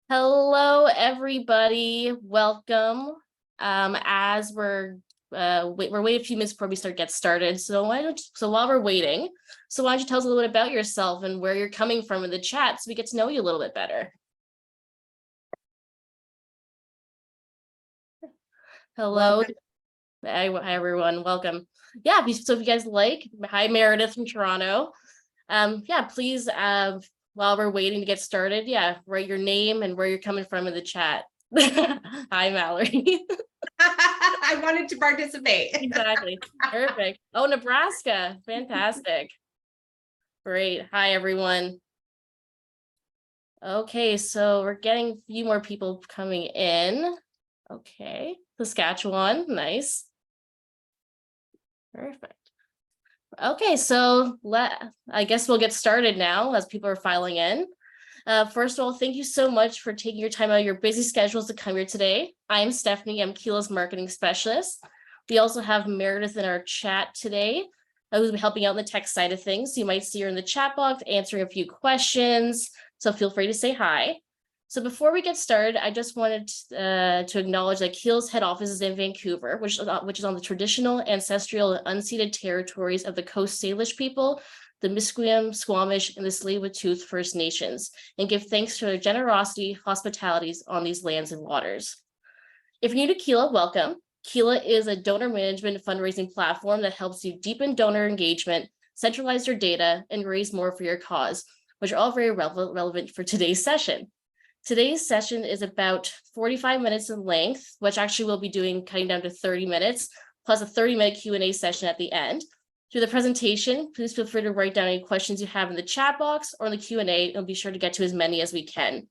Hello, everybody. Welcome. As we're waiting a few minutes before we get started. So while we're waiting, why don't you tell us a little bit about yourself and where you're coming from in the chat so we get to know you a little bit better. Hello. Hi, everyone. Welcome. Yeah, so if you guys like, hi, Meredith from Toronto. Please, while we're waiting to get started, write your name and where you're coming from in the chat. Hi, Mallory. I wanted to participate. Exactly. Perfect. Oh, Nebraska. Fantastic. Great. Hi, everyone. Okay, so we're getting a few more people coming in. Okay. Saskatchewan. Nice. Perfect. Okay, so I guess we'll get started now as people are filing in. First of all, thank you so much for taking your time out of your busy schedules to come here today. I'm Stephanie, I'm Keela's marketing specialist. We also have Meredith in our chat today, who's been helping out in the tech side of things. So you might see her in the chat box answering a few questions. So feel free to say hi. So before we get started, I just wanted to acknowledge that Keel's head office is in Vancouver, which is on the traditional, ancestral, and unceded territories of the Coast Salish people, the Musqueam, Squamish, and the Tsleil-Waututh First Nations, and give thanks to their generosity, hospitalities on these lands and waters. If you're new to Keela, welcome. Keela is a donor management fundraising platform that helps you deepen donor engagement, centralize your data, and raise more for your cause, which are all very relevant for today's session. Today's session is about 45 minutes in length, which actually we'll be cutting down to 30 minutes, plus a 30-minute Q&A session at the end. Through the presentation, please feel free to write down any questions you have in the chat box or in the Q&A, and be sure to get to as many as we can.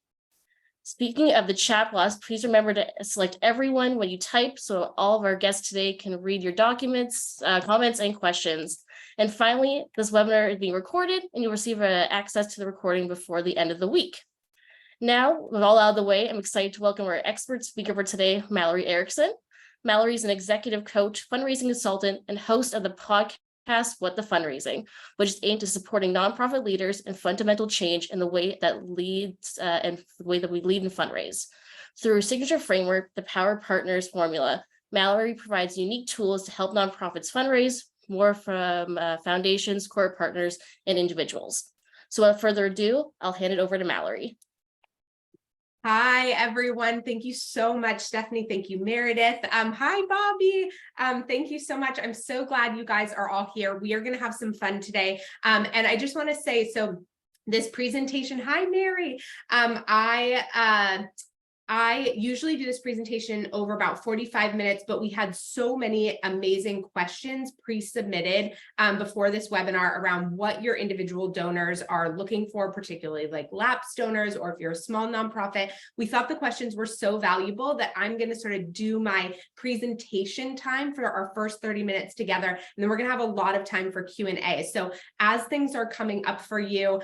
Speaking of the chat box, please remember to select everyone when you type so all of our guests today can read your documents, comments, and questions. And finally, this webinar is being recorded and you'll receive access to the recording before the end of the week. Now, with all out of the way, I'm excited to welcome our expert speaker for today, Mallory Erickson. Mallory is an executive coach, fundraising consultant, and host of the podcast, What the Fundraising, which is aimed at supporting nonprofit leaders and fundamental change in the way that leads and the way that we lead and fundraise. Through her signature framework, the Power Partners formula, Mallory provides unique tools to help nonprofits fundraise more from foundations, corporate partners, and individuals. So without further ado, I'll hand it over to Mallory. Hi, everyone. Thank you so much, Stephanie. Thank you, Meredith. Hi, Bobby. Thank you so much. I'm so glad you guys are all here. We are going to have some fun today. And I just want to say, so this presentation, hi, Mary. I usually do this presentation over about 45 minutes, but we had so many amazing questions pre-submitted before this webinar around what your individual donors are looking for, particularly like lapsed donors, or if you're a small nonprofit. We thought the questions were so valuable that I'm going to sort of do my presentation time for our first 30 minutes together, and then we're going to have a lot of time for Q&A. So as things are coming up for you,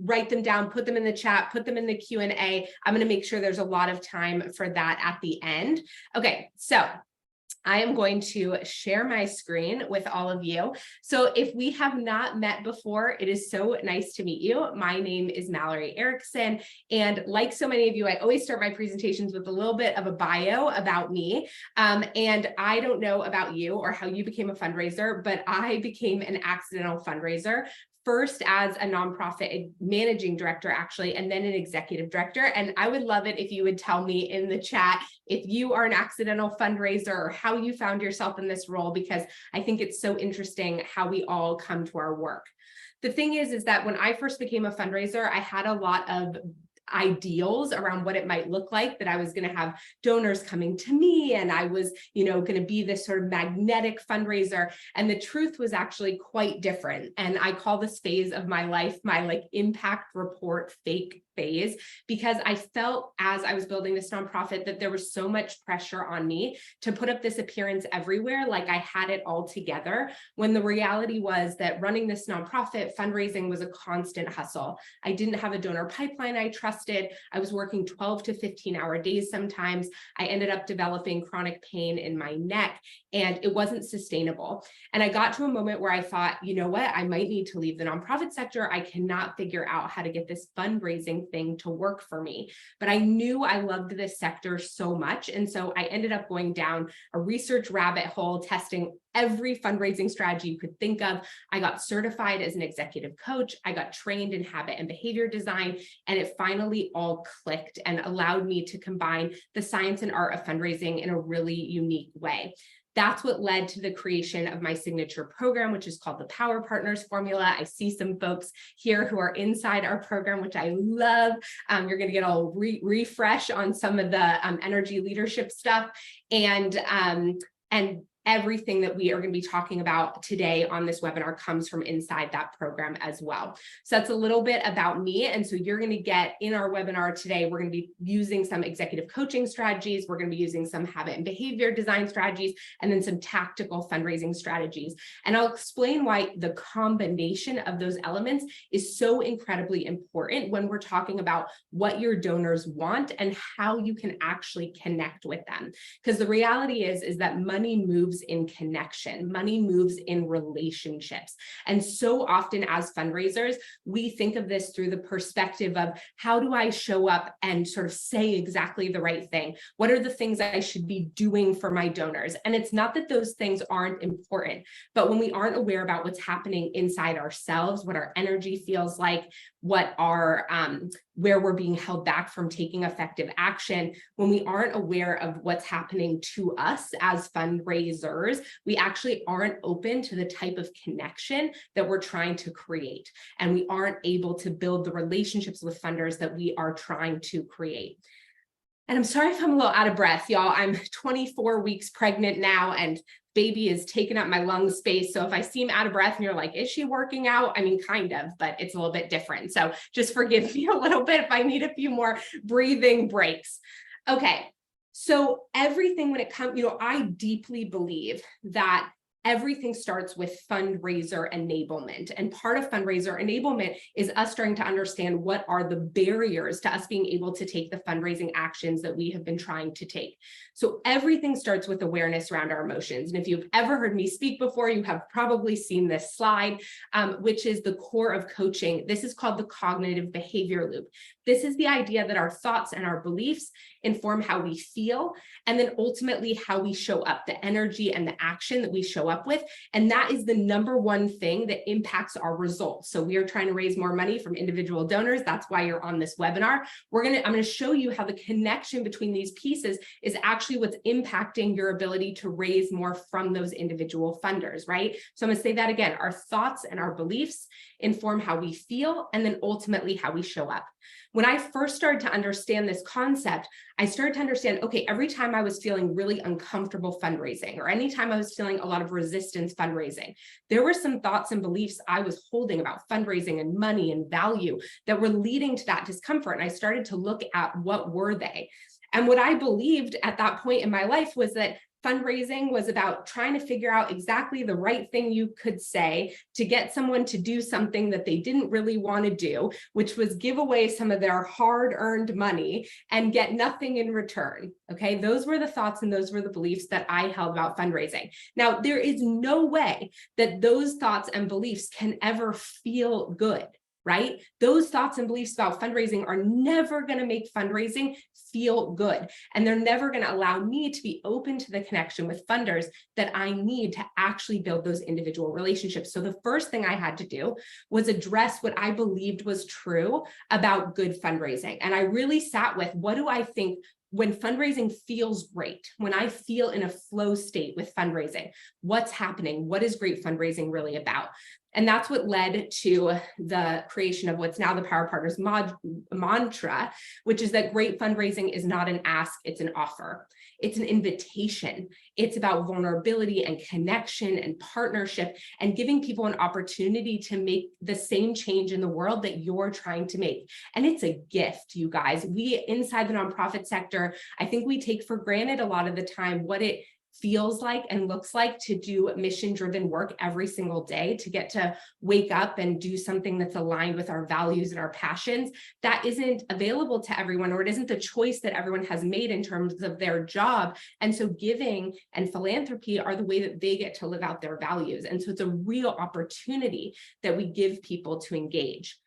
write them down, put them in the chat, put them in the Q&A. I'm going to make sure there's a lot of time for that at the end. Okay, so I am going to share my screen with all of you. So if we have not met before, it is so nice to meet you. My name is Mallory Erickson, and like so many of you, I always start my presentations with a little bit of a bio about me. And I don't know about you or how you became a fundraiser, but I became an accidental fundraiser. First as a nonprofit managing director, actually, and then an executive director. And I would love it if you would tell me in the chat if you are an accidental fundraiser or how you found yourself in this role, because I think it's so interesting how we all come to our work. The thing is that when I first became a fundraiser, I had a lot of ideals around what it might look like, that I was going to have donors coming to me and I was, going to be this sort of magnetic fundraiser. And the truth was actually quite different. And I call this phase of my life my impact report fake phase, because I felt as I was building this nonprofit that there was so much pressure on me to put up this appearance everywhere, like I had it all together, when the reality was that running this nonprofit fundraising was a constant hustle. I didn't have a donor pipeline I trusted. exhausted. I was working 12 to 15-hour days sometimes. I ended up developing chronic pain in my neck, and it wasn't sustainable. And I got to a moment where I thought, you know what, I might need to leave the nonprofit sector. I cannot figure out how to get this fundraising thing to work for me. But I knew I loved this sector so much. And so I ended up going down a research rabbit hole, testing every fundraising strategy you could think of. I got certified as an executive coach. I got trained in habit and behavior design, and it finally all clicked and allowed me to combine the science and art of fundraising in a really unique way. That's what led to the creation of my signature program, which is called the Power Partners Formula. I see some folks here who are inside our program, which I love. You're going to get a refresh on some of the energy leadership stuff, and everything that we are going to be talking about today on this webinar comes from inside that program as well. So that's a little bit about me. And so you're going to get in our webinar today, we're going to be using some executive coaching strategies. We're going to be using some habit and behavior design strategies, and then some tactical fundraising strategies. And I'll explain why the combination of those elements is so incredibly important when we're talking about what your donors want and how you can actually connect with them. Because the reality is that money moves in connection. Money moves in relationships. And so often as fundraisers, we think of this through the perspective of, how do I show up and sort of say exactly the right thing? What are the things that I should be doing for my donors? And it's not that those things aren't important, but when we aren't aware about what's happening inside ourselves, what our energy feels like, what our where we're being held back from taking effective action, when we aren't aware of what's happening to us as fundraisers, we actually aren't open to the type of connection that we're trying to create. And we aren't able to build the relationships with funders that we are trying to create. And I'm sorry if I'm a little out of breath, y'all. I'm 24 weeks pregnant now, and baby is taking up my lung space. So if I seem out of breath and you're like, is she working out? I mean, kind of, but it's a little bit different. So just forgive me a little bit if I need a few more breathing breaks. Okay. So everything, when it comes, I deeply believe that everything starts with fundraiser enablement. And part of fundraiser enablement is us starting to understand what are the barriers to us being able to take the fundraising actions that we have been trying to take. So everything starts with awareness around our emotions. And if you've ever heard me speak before, you have probably seen this slide, which is the core of coaching. This is called the cognitive behavior loop. This is the idea that our thoughts and our beliefs inform how we feel, and then ultimately how we show up, the energy and the action that we show up with. And that is the number one thing that impacts our results. So we are trying to raise more money from individual donors. That's why you're on this webinar. I'm going to show you how the connection between these pieces is actually what's impacting your ability to raise more from those individual funders, right? So I'm going to say that again. Our thoughts and our beliefs inform how we feel, and then ultimately how we show up. When I first started to understand this concept, I started to understand, okay, every time I was feeling really uncomfortable fundraising, or anytime I was feeling a lot of resistance fundraising, there were some thoughts and beliefs I was holding about fundraising and money and value that were leading to that discomfort. And I started to look at what were they. And what I believed at that point in my life was that fundraising was about trying to figure out exactly the right thing you could say to get someone to do something that they didn't really want to do, which was give away some of their hard-earned money and get nothing in return. Okay, those were the thoughts and those were the beliefs that I held about fundraising. Now, there is no way that those thoughts and beliefs can ever feel good, right? Those thoughts and beliefs about fundraising are never going to make fundraising feel good. And they're never going to allow me to be open to the connection with funders that I need to actually build those individual relationships. So the first thing I had to do was address what I believed was true about good fundraising. And I really sat with, what do I think when fundraising feels great, when I feel in a flow state with fundraising, what's happening? What is great fundraising really about? And that's what led to the creation of what's now the Power Partners mantra, which is that great fundraising is not an ask, it's an offer. It's an invitation. It's about vulnerability and connection and partnership and giving people an opportunity to make the same change in the world that you're trying to make. And it's a gift, you guys. We inside the nonprofit sector, I think we take for granted a lot of the time what it feels like and looks like to do mission-driven work every single day, to get to wake up and do something that's aligned with our values and our passions. That isn't available to everyone, or it isn't the choice that everyone has made in terms of their job. And so giving and philanthropy are the way that they get to live out their values. And so it's a real opportunity that we give people to engage.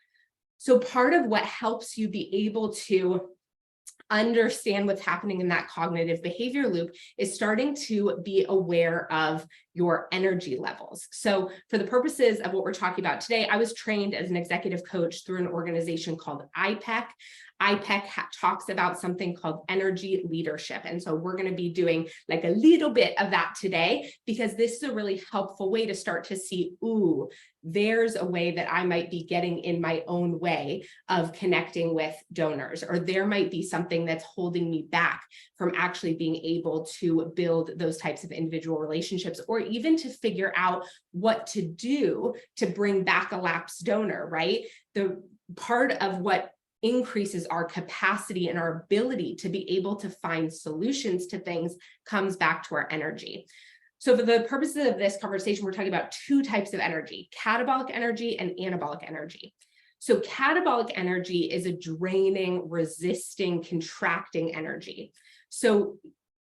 So part of what helps you be able to understand what's happening in that cognitive behavior loop is starting to be aware of your energy levels. So for the purposes of what we're talking about today, I was trained as an executive coach through an organization called IPEC. IPEC talks about something called energy leadership. And so we're going to be doing like a little bit of that today, because this is a really helpful way to start to see, ooh, there's a way that I might be getting in my own way of connecting with donors, or there might be something that's holding me back from actually being able to build those types of individual relationships, or even to figure out what to do to bring back a lapsed donor, right? The part of what increases our capacity and our ability to be able to find solutions to things comes back to our energy. So for the purposes of this conversation, we're talking about two types of energy: catabolic energy and anabolic energy. So catabolic energy is a draining, resisting, contracting energy. So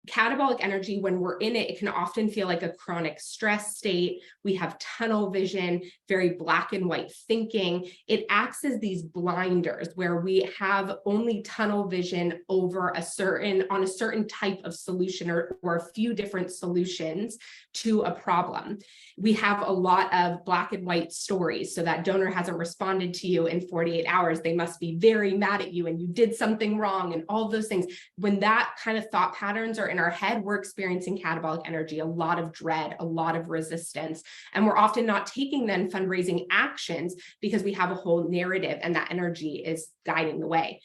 catabolic energy, when we're in it, it can often feel like a chronic stress state. We have tunnel vision, very black and white thinking. It acts as these blinders where we have only tunnel vision over on a certain type of solution, or a few different solutions to a problem. We have a lot of black and white stories. So that donor hasn't responded to you in 48 hours. They must be very mad at you and you did something wrong, and all those things. When that kind of thought patterns are in our head, we're experiencing catabolic energy, a lot of dread, a lot of resistance. And we're often not taking then fundraising actions because we have a whole narrative and that energy is guiding the way.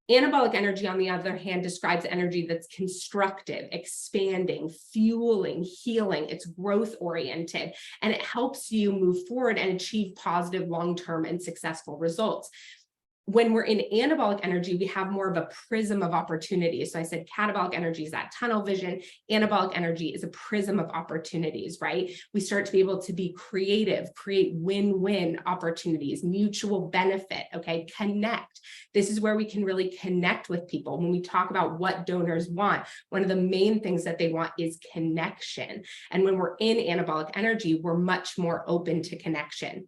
Anabolic energy, on the other hand, describes energy that's constructive, expanding, fueling, healing. It's growth oriented, and it helps you move forward and achieve positive long-term and successful results. When we're in anabolic energy, we have more of a prism of opportunities. So I said catabolic energy is that tunnel vision. Anabolic energy is a prism of opportunities, right? We start to be able to be creative, create win-win opportunities, mutual benefit, okay? Connect. This is where we can really connect with people. When we talk about what donors want, one of the main things that they want is connection. And when we're in anabolic energy, we're much more open to connection.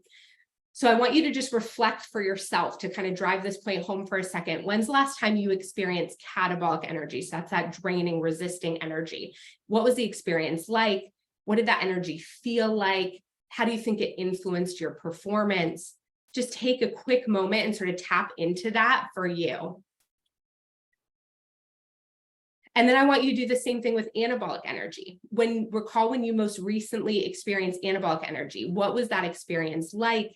So I want you to just reflect for yourself to kind of drive this point home for a second. When's the last time you experienced catabolic energy? So that's that draining, resisting energy. What was the experience like? What did that energy feel like? How do you think it influenced your performance? Just take a quick moment and sort of tap into that for you. And then I want you to do the same thing with anabolic energy. Recall when you most recently experienced anabolic energy. What was that experience like?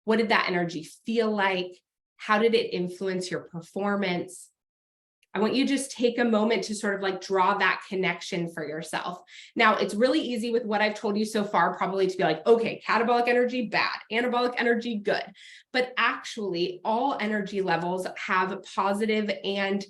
What did that energy feel like? How did it influence your performance? I want you to just take a moment to sort of like draw that connection for yourself. Now, it's really easy with what I've told you so far, probably to be like, okay, catabolic energy, bad, anabolic energy, good. But actually, all energy levels have positive and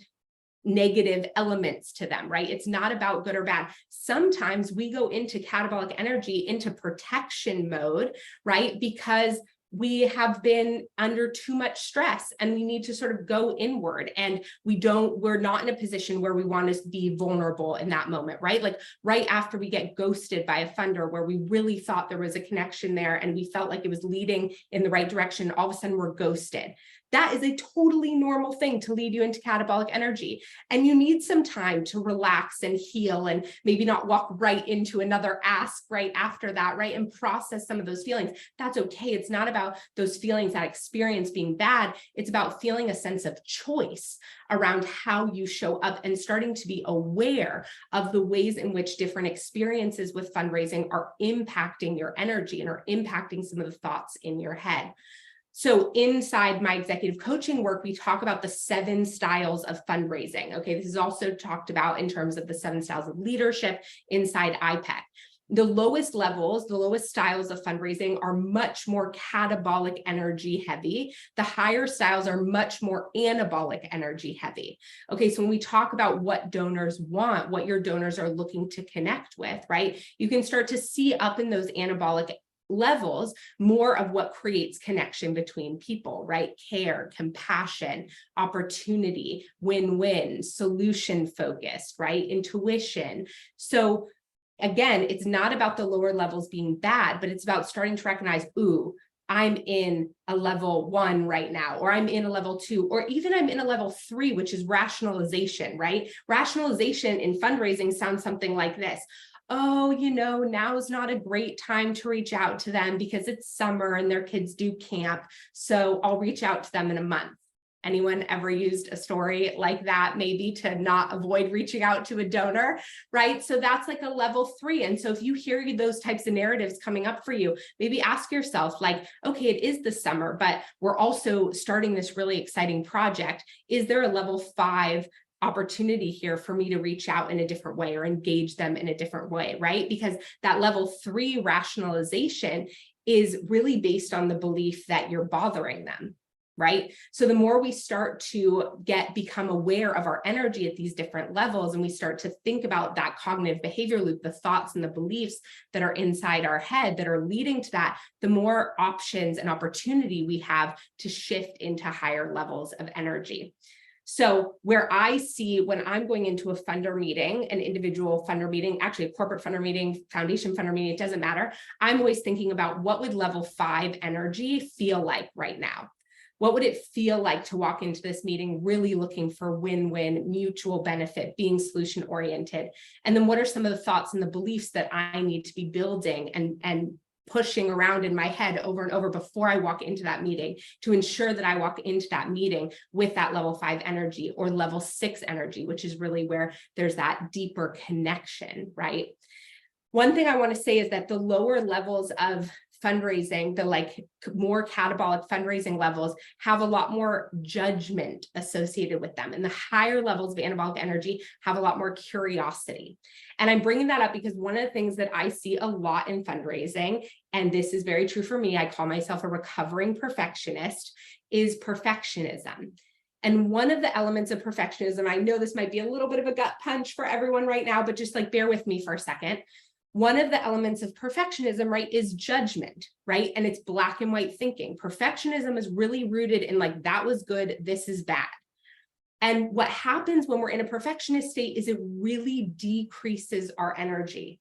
negative elements to them, right? It's not about good or bad. Sometimes we go into catabolic energy, into protection mode, right? Because we have been under too much stress and we need to sort of go inward, and we're not in a position where we want to be vulnerable in that moment, right? Like right after we get ghosted by a funder where we really thought there was a connection there and we felt like it was leading in the right direction, all of a sudden we're ghosted. That is a totally normal thing to lead you into catabolic energy. And you need some time to relax and heal and maybe not walk right into another ask right after that, right? And process some of those feelings. That's okay. It's not about those feelings, that experience being bad. It's about feeling a sense of choice around how you show up and starting to be aware of the ways in which different experiences with fundraising are impacting your energy and are impacting some of the thoughts in your head. So inside my executive coaching work, we talk about the 7 styles of fundraising. Okay, this is also talked about in terms of the 7 styles of leadership inside IPEC. The lowest levels, the lowest styles of fundraising are much more catabolic energy heavy. The higher styles are much more anabolic energy heavy. Okay, so when we talk about what donors want, what your donors are looking to connect with, right? You can start to see up in those anabolic levels more of what creates connection between people, right? Care, compassion, opportunity, win-win, solution focused, right? Intuition. So again, it's not about the lower levels being bad, but it's about starting to recognize, ooh, I'm in a level 1 right now, or I'm in a level 2, or even I'm in a level 3, which is rationalization, right? Rationalization in fundraising sounds something like this. Oh, now is not a great time to reach out to them because it's summer and their kids do camp. So I'll reach out to them in a month. Anyone ever used a story like that, maybe to not avoid reaching out to a donor, right? So that's like a level 3. And so if you hear those types of narratives coming up for you, maybe ask yourself like, okay, it is the summer, but we're also starting this really exciting project. Is there a level 5 opportunity here for me to reach out in a different way or engage them in a different way, right? Because that level 3 rationalization is really based on the belief that you're bothering them, right? So the more we start to become aware of our energy at these different levels, and we start to think about that cognitive behavior loop, the thoughts and the beliefs that are inside our head that are leading to that, the more options and opportunity we have to shift into higher levels of energy. So where I see when I'm going into a funder meeting, an individual funder meeting, actually a corporate funder meeting, foundation funder meeting, it doesn't matter. I'm always thinking about what would level 5 energy feel like right now? What would it feel like to walk into this meeting really looking for win-win, mutual benefit, being solution oriented? And then what are some of the thoughts and the beliefs that I need to be building and pushing around in my head over and over before I walk into that meeting to ensure that I walk into that meeting with that level 5 energy or level 6 energy, which is really where there's that deeper connection, right? One thing I want to say is that the lower levels of fundraising, the like more catabolic fundraising levels, have a lot more judgment associated with them. And the higher levels of anabolic energy have a lot more curiosity. And I'm bringing that up because one of the things that I see a lot in fundraising, and this is very true for me, I call myself a recovering perfectionist, is perfectionism. And one of the elements of perfectionism, I know this might be a little bit of a gut punch for everyone right now, but just like bear with me for a second. One of the elements of perfectionism, right, is judgment, right? And it's black and white thinking. Perfectionism is really rooted in like, that was good, this is bad. And what happens when we're in a perfectionist state is it really decreases our energy.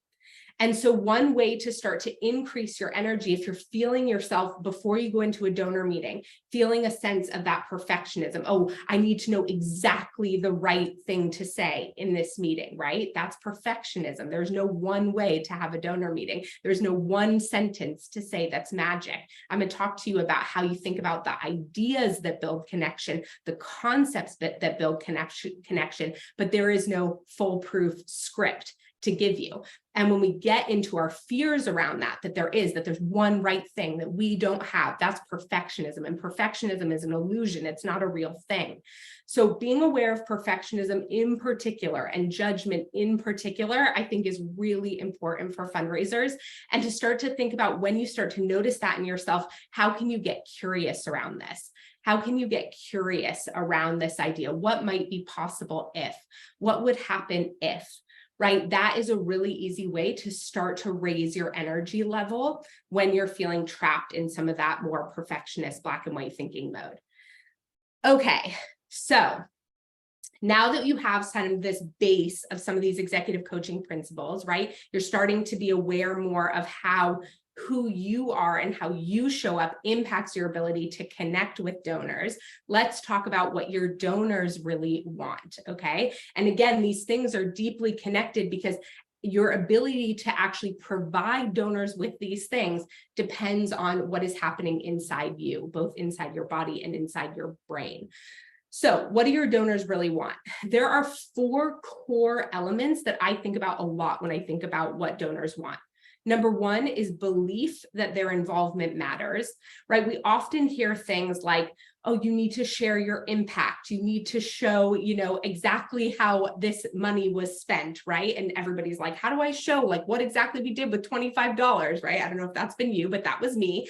And so one way to start to increase your energy, if you're feeling yourself before you go into a donor meeting, feeling a sense of that perfectionism, oh, I need to know exactly the right thing to say in this meeting, right? That's perfectionism. There's no one way to have a donor meeting. There's no one sentence to say that's magic. I'm going to talk to you about how you think about the ideas that build connection, the concepts that build connection, but there is no foolproof script to give you. And when we get into our fears around that there's one right thing that we don't have, that's perfectionism. And perfectionism is an illusion. It's not a real thing. So being aware of perfectionism in particular and judgment in particular, I think is really important for fundraisers. And to start to think about when you start to notice that in yourself, how can you get curious around this? How can you get curious around this idea? What might be possible if? What would happen if? Right? That is a really easy way to start to raise your energy level when you're feeling trapped in some of that more perfectionist black and white thinking mode. Okay, so now that you have kind of this base of some of these executive coaching principles, right? You're starting to be aware more of how who you are and how you show up impacts your ability to connect with donors. Let's talk about what your donors really want, okay? And again, these things are deeply connected because your ability to actually provide donors with these things depends on what is happening inside you, both inside your body and inside your brain. So what do your donors really want? There are 4 core elements that I think about a lot when I think about what donors want. Number 1 is belief that their involvement matters, right? We often hear things like, oh, you need to share your impact. You need to show, exactly how this money was spent, right? And everybody's like, how do I show like what exactly we did with $25, right? I don't know if that's been you, but that was me.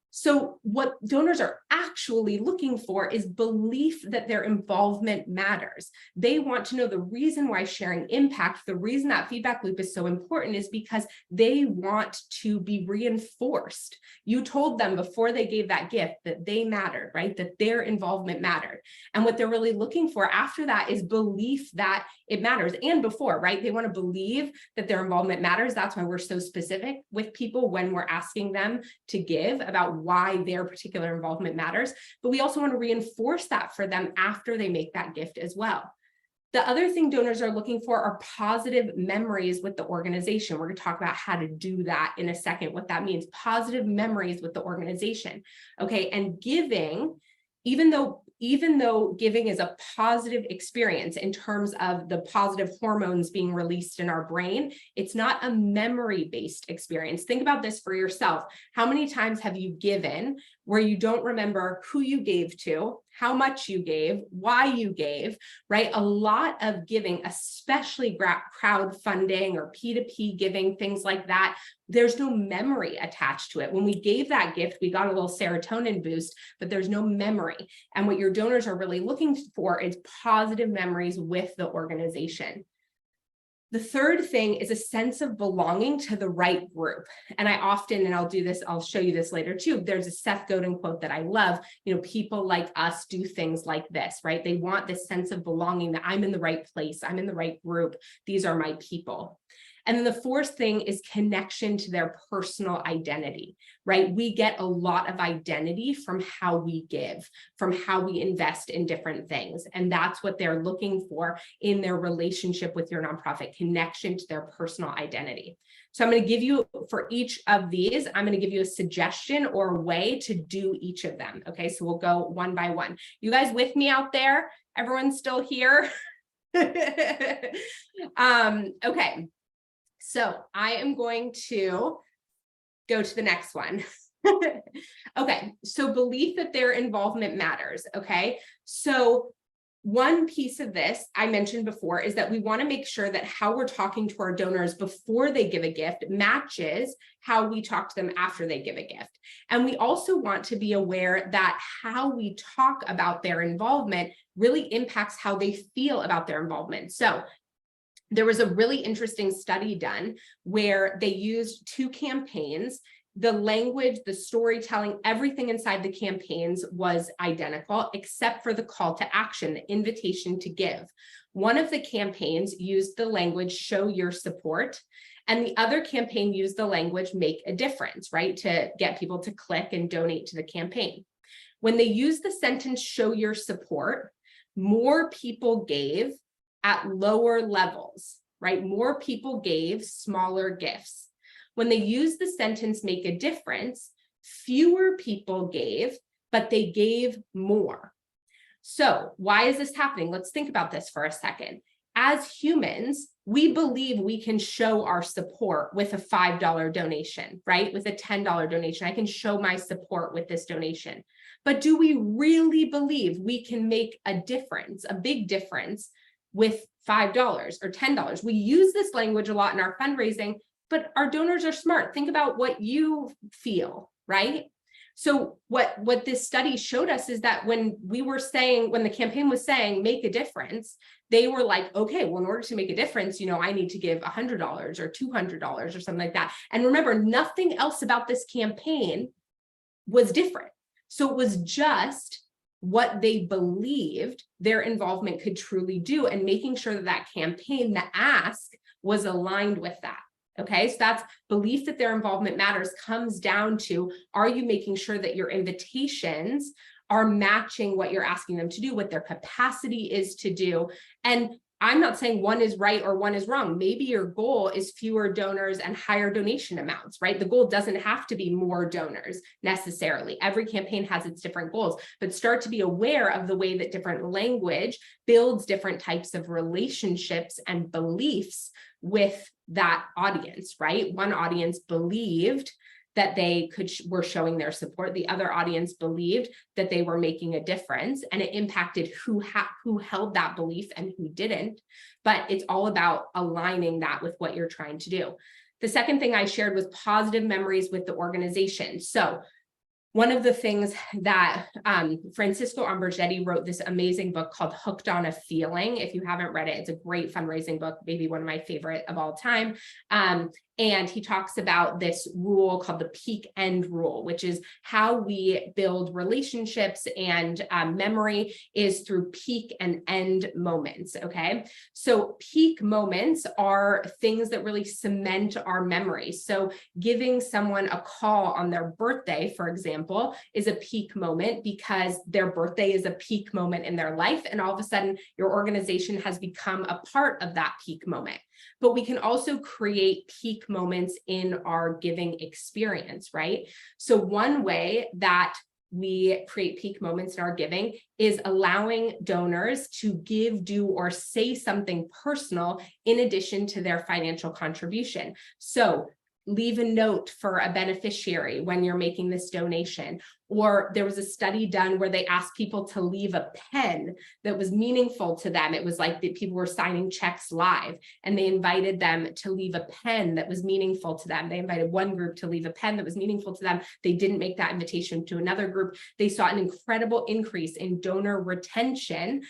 So what donors are actually looking for is belief that their involvement matters. They want to know the reason why sharing impact, the reason that feedback loop is so important is because they want to be reinforced. You told them before they gave that gift that they mattered, right? That their involvement mattered. And what they're really looking for after that is belief that it matters. And before, right? They want to believe that their involvement matters. That's why we're so specific with people when we're asking them to give about why their particular involvement matters. But we also want to reinforce that for them after they make that gift as well. The other thing donors are looking for are positive memories with the organization. We're going to talk about how to do that in a second, what that means, positive memories with the organization. Okay, and giving, even though giving is a positive experience in terms of the positive hormones being released in our brain, it's not a memory-based experience. Think about this for yourself. How many times have you given where you don't remember who you gave to, how much you gave, why you gave, right? A lot of giving, especially crowdfunding or P2P giving, things like that, there's no memory attached to it. When we gave that gift, we got a little serotonin boost, but there's no memory. And what your donors are really looking for is positive memories with the organization. The third thing is a sense of belonging to the right group. And I often, and I'll show you this later too, there's a Seth Godin quote that I love, people like us do things like this, right? They want this sense of belonging that I'm in the right place, I'm in the right group, these are my people. And then the fourth thing is connection to their personal identity, right? We get a lot of identity from how we give, from how we invest in different things. And that's what they're looking for in their relationship with your nonprofit, connection to their personal identity. So I'm going to give you, for each of these, I'm going to give you a suggestion or a way to do each of them. Okay, so we'll go one by one. You guys with me out there? Everyone's still here? Okay. So I am going to go to the next one. Okay, so belief that their involvement matters, okay? So one piece of this I mentioned before is that we want to make sure that how we're talking to our donors before they give a gift matches how we talk to them after they give a gift. And we also want to be aware that how we talk about their involvement really impacts how they feel about their involvement. So there was a really interesting study done where they used two campaigns. The language, the storytelling, everything inside the campaigns was identical, except for the call to action, the invitation to give. One of the campaigns used the language, show your support, and the other campaign used the language, make a difference, right? To get people to click and donate to the campaign. When they used the sentence, show your support, more people gave at lower levels, right? More people gave smaller gifts. When they used the sentence, make a difference, fewer people gave, but they gave more. So why is this happening? Let's think about this for a second. As humans, we believe we can show our support with a $5 donation, right? With a $10 donation, I can show my support with this donation. But do we really believe we can make a difference, a big difference, with $5 or $10? We use this language a lot in our fundraising, but our donors are smart. Think about what you feel, right? So what this study showed us is that when the campaign was saying, make a difference, they were like, okay, well, in order to make a difference, I need to give $100 or $200 or something like that. And remember, nothing else about this campaign was different. So it was just what they believed their involvement could truly do, and making sure that that campaign, the ask, was aligned with that. Okay, so that's belief that their involvement matters comes down to, are you making sure that your invitations are matching what you're asking them to do, what their capacity is to do? And I'm not saying one is right or one is wrong. Maybe your goal is fewer donors and higher donation amounts, right? The goal doesn't have to be more donors necessarily. Every campaign has its different goals, but start to be aware of the way that different language builds different types of relationships and beliefs with that audience, right? One audience believed that they were showing their support. The other audience believed that they were making a difference, and it impacted who held that belief and who didn't. But it's all about aligning that with what you're trying to do. The second thing I shared was positive memories with the organization. So one of the things that Francisco Ambergetti wrote this amazing book called Hooked on a Feeling. If you haven't read it, it's a great fundraising book, maybe one of my favorite of all time. And he talks about this rule called the peak end rule, which is how we build relationships and memory is through peak and end moments. Okay. So peak moments are things that really cement our memory. So giving someone a call on their birthday, for example, is a peak moment because their birthday is a peak moment in their life. And all of a sudden your organization has become a part of that peak moment. But we can also create peak moments in our giving experience, right? So one way that we create peak moments in our giving is allowing donors to give, do, or say something personal in addition to their financial contribution. So leave a note for a beneficiary when you're making this donation. Or there was a study done where they asked people to leave a pen that was meaningful to them. It was like that people were signing checks live, and they invited them to leave a pen that was meaningful to them. They invited one group to leave a pen that was meaningful to them. They didn't make that invitation to another group. They saw an incredible increase in donor retention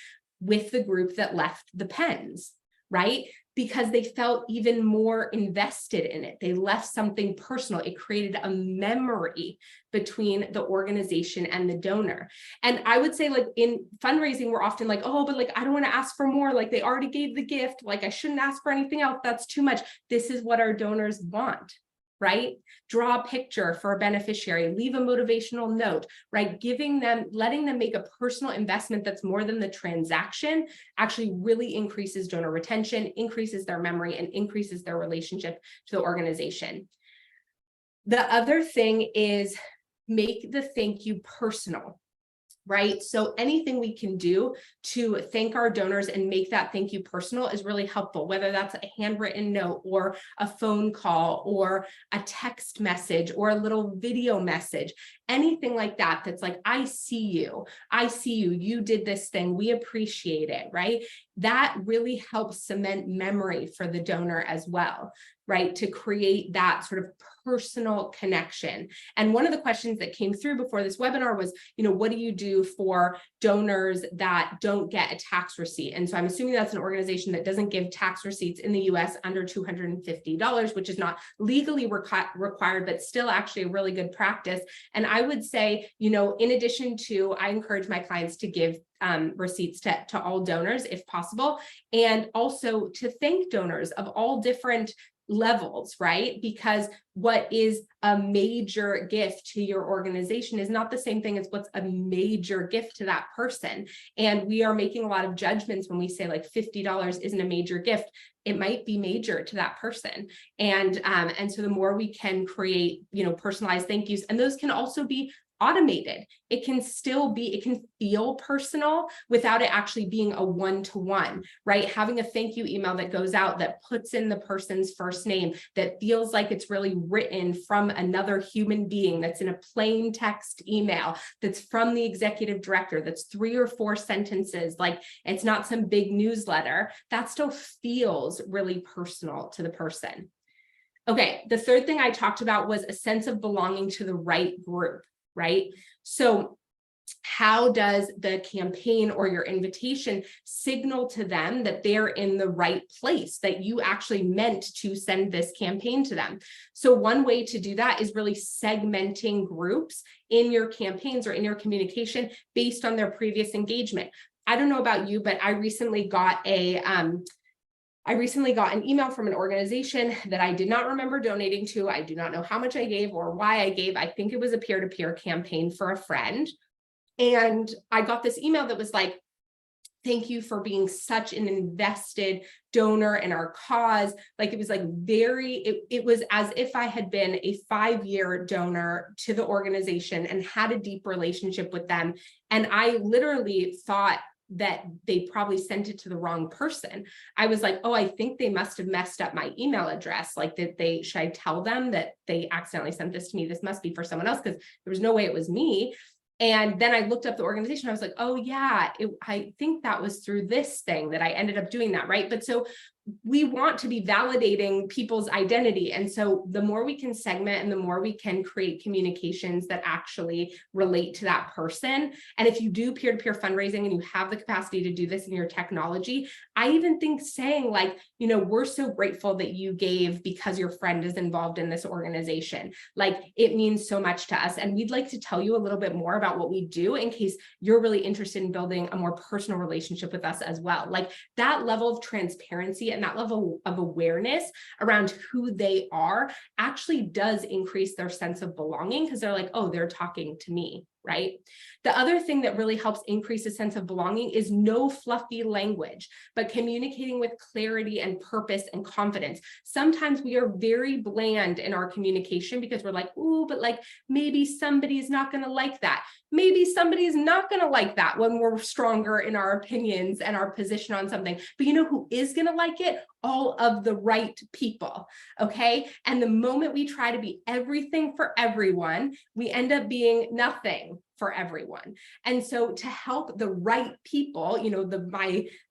with the group that left the pens, right? Because they felt even more invested in it. They left something personal. It created a memory between the organization and the donor. And I would say, like, in fundraising, we're often like, oh, but like, I don't want to ask for more. Like, they already gave the gift. Like, I shouldn't ask for anything else. That's too much. This is what our donors want, right? Draw a picture for a beneficiary, leave a motivational note, right? Giving them, letting them make a personal investment that's more than the transaction actually really increases donor retention, increases their memory, and increases their relationship to the organization. The other thing is make the thank you personal. Right? So anything we can do to thank our donors and make that thank you personal is really helpful, whether that's a handwritten note or a phone call or a text message or a little video message, anything like that. That's like, I see you, you did this thing, we appreciate it, right? That really helps cement memory for the donor as well, right? To create that sort of personal connection. And one of the questions that came through before this webinar was, what do you do for donors that don't get a tax receipt? And so I'm assuming that's an organization that doesn't give tax receipts in the US under $250, which is not legally required, but still actually a really good practice. And I would say, in addition to, I encourage my clients to give receipts to all donors if possible, and also to thank donors of all different levels, right? Because what is a major gift to your organization is not the same thing as what's a major gift to that person. And we are making a lot of judgments when we say like $50 isn't a major gift. It might be major to that person. And so the more we can create, personalized thank yous, and those can also be automated. It can feel personal without it actually being a one-to-one, right? Having a thank you email that goes out that puts in the person's first name, that feels like it's really written from another human being, that's in a plain text email, that's from the executive director, that's 3 or 4 sentences, like it's not some big newsletter, that still feels really personal to the person. Okay, the third thing I talked about was a sense of belonging to the right group. Right? So how does the campaign or your invitation signal to them that they're in the right place, that you actually meant to send this campaign to them? So one way to do that is really segmenting groups in your campaigns or in your communication based on their previous engagement. I don't know about you, but I recently got an email from an organization that I did not remember donating to. I do not know how much I gave or why I gave. I think it was a peer-to-peer campaign for a friend. And I got this email that was like, thank you for being such an invested donor in our cause. Like, it was like it was as if I had been a 5-year donor to the organization and had a deep relationship with them. And I literally thought, that they probably sent it to the wrong person. I was like, oh, I think they must have messed up my email address. Like, should I tell them that they accidentally sent this to me? This must be for someone else, because there was no way it was me. And then I looked up the organization. I was like, oh yeah, I think that was through this thing that I ended up doing that, right? But so we want to be validating people's identity. And so the more we can segment and the more we can create communications that actually relate to that person. And if you do peer-to-peer fundraising and you have the capacity to do this in your technology, I even think saying like, you know, we're so grateful that you gave because your friend is involved in this organization. Like, it means so much to us. And we'd like to tell you a little bit more about what we do in case you're really interested in building a more personal relationship with us as well. Like, that level of transparency and that level of awareness around who they are actually does increase their sense of belonging, because they're like, oh, they're talking to me, right? The other thing that really helps increase a sense of belonging is no fluffy language, but communicating with clarity and purpose and confidence. Sometimes we are very bland in our communication because we're like, oh, but like maybe somebody's not going to like that. Maybe somebody's not going to like that when we're stronger in our opinions and our position on something. But you know who is going to like it? All of the right people. Okay. And the moment we try to be everything for everyone, we end up being nothing for everyone. And so to help the right people, you know,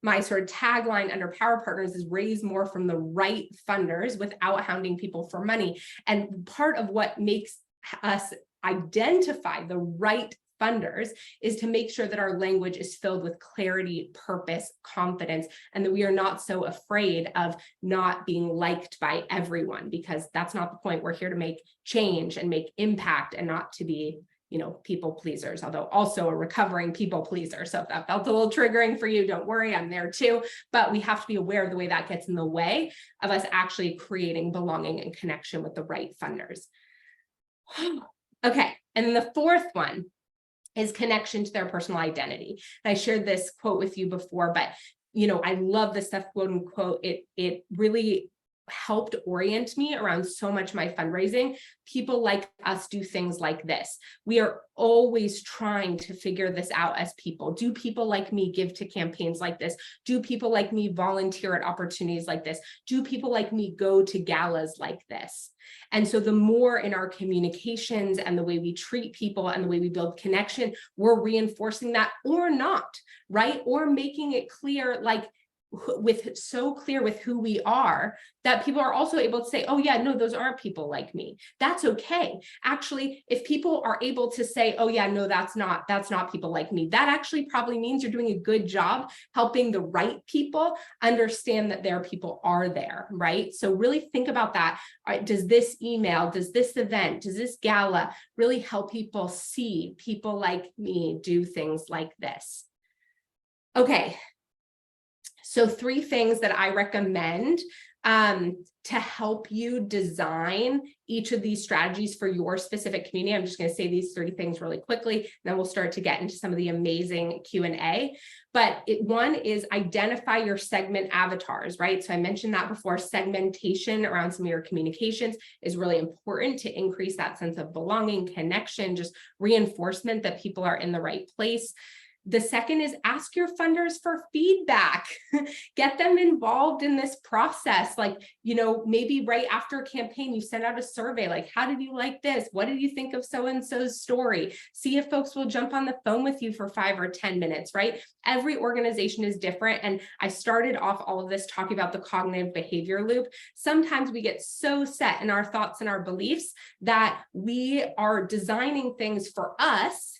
my sort of tagline under Power Partners is raise more from the right funders without hounding people for money. And part of what makes us identify the right funders is to make sure that our language is filled with clarity, purpose, confidence, and that we are not so afraid of not being liked by everyone, because that's not the point. We're here to make change and make impact, and not to be, you know, people pleasers, although also a recovering people pleaser. So if that felt a little triggering for you, don't worry, I'm there too. But we have to be aware of the way that gets in the way of us actually creating belonging and connection with the right funders. Okay, and then the fourth one is connection to their personal identity. And I shared this quote with you before, but you know, I love this Seth Godin quote. It really helped orient me around so much of my fundraising. People like us do things like this. We are always trying to figure this out as people. Do people like me give to campaigns like this? Do people like me volunteer at opportunities like this? Do people like me go to galas like this? And so the more in our communications and the way we treat people and the way we build connection, we're reinforcing that or not, right? Or making it clear, like, so clear with who we are, that people are also able to say, oh yeah, no, those aren't people like me. That's okay. Actually, if people are able to say, oh yeah, no, that's not people like me, that actually probably means you're doing a good job helping the right people understand that their people are there, right? So really think about that. All right, does this email, does this event, does this gala really help people see people like me do things like this? Okay. So 3 things that I recommend to help you design each of these strategies for your specific community. I'm just going to say these 3 things really quickly, and then we'll start to get into some of the amazing Q&A. But one is identify your segment avatars, right? So I mentioned that before. Segmentation around some of your communications is really important to increase that sense of belonging, connection, just reinforcement that people are in the right place. The second is ask your funders for feedback. Get them involved in this process. Like, you know, maybe right after a campaign, you send out a survey, like, how did you like this? What did you think of so-and-so's story? See if folks will jump on the phone with you for 5 or 10 minutes, right? Every organization is different. And I started off all of this talking about the cognitive behavior loop. Sometimes we get so set in our thoughts and our beliefs that we are designing things for us,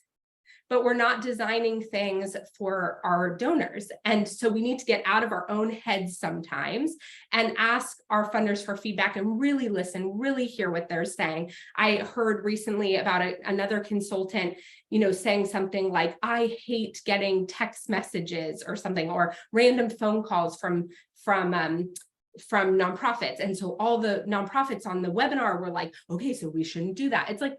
but we're not designing things for our donors. And so we need to get out of our own heads sometimes and ask our funders for feedback and really listen, really hear what they're saying. I heard recently about another consultant, you know, saying something like, I hate getting text messages or something, or random phone calls from nonprofits. And so all the nonprofits on the webinar were like, okay, so we shouldn't do that. It's like,